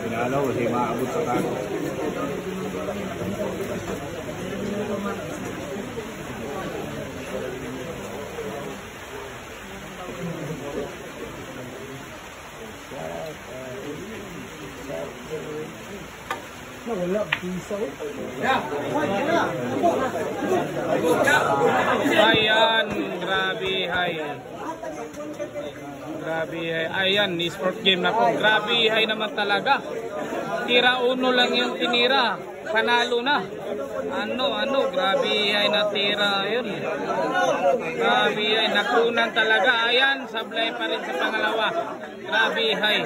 Pinalaw kasi maabot sa kako. Wala, bisa. Ayan, grabe hay. Grabe hay. Ayan, sport game na po. Grabe hay naman talaga. Tira uno lang yung tinira. Panalo na. Grabe hay na tira. Ayun. Grabe hay. Nakunan talaga. Ayan, sablay pa rin sa pangalawa. Grabe hay.